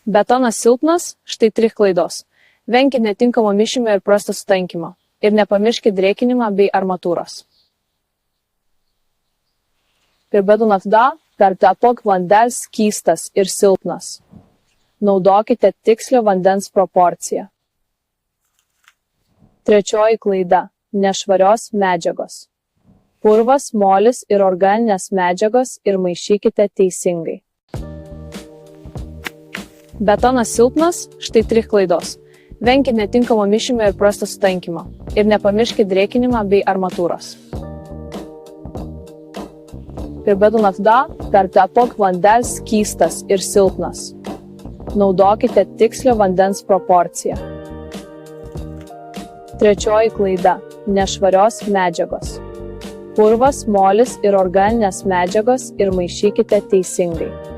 Betonas silpnas, štai 3 klaidos. Venkit netinkamo mišinio ir prasto sutankymo. Ir nepamirškit drėkinimą bei armatūros. Pribėdu nafta, per tepok vandens skystas ir silpnas. Naudokite tikslio vandens proporciją. Trečioji klaida – nešvarios medžiagos. Purvas, molis ir organinės medžiagos ir maišykite teisingai. Betonas silpnas, štai 3 klaidos. Venkit netinkamo mišinio ir prasto sutankymo. Ir nepamirškit drėkinimą bei armatūros. Pribėdu nafta, per tepok vandens skystas ir silpnas. Naudokite tikslio vandens proporciją. Trečioji klaida – nešvarios medžiagos. Purvas, molis ir organinės medžiagos ir maišykite teisingai.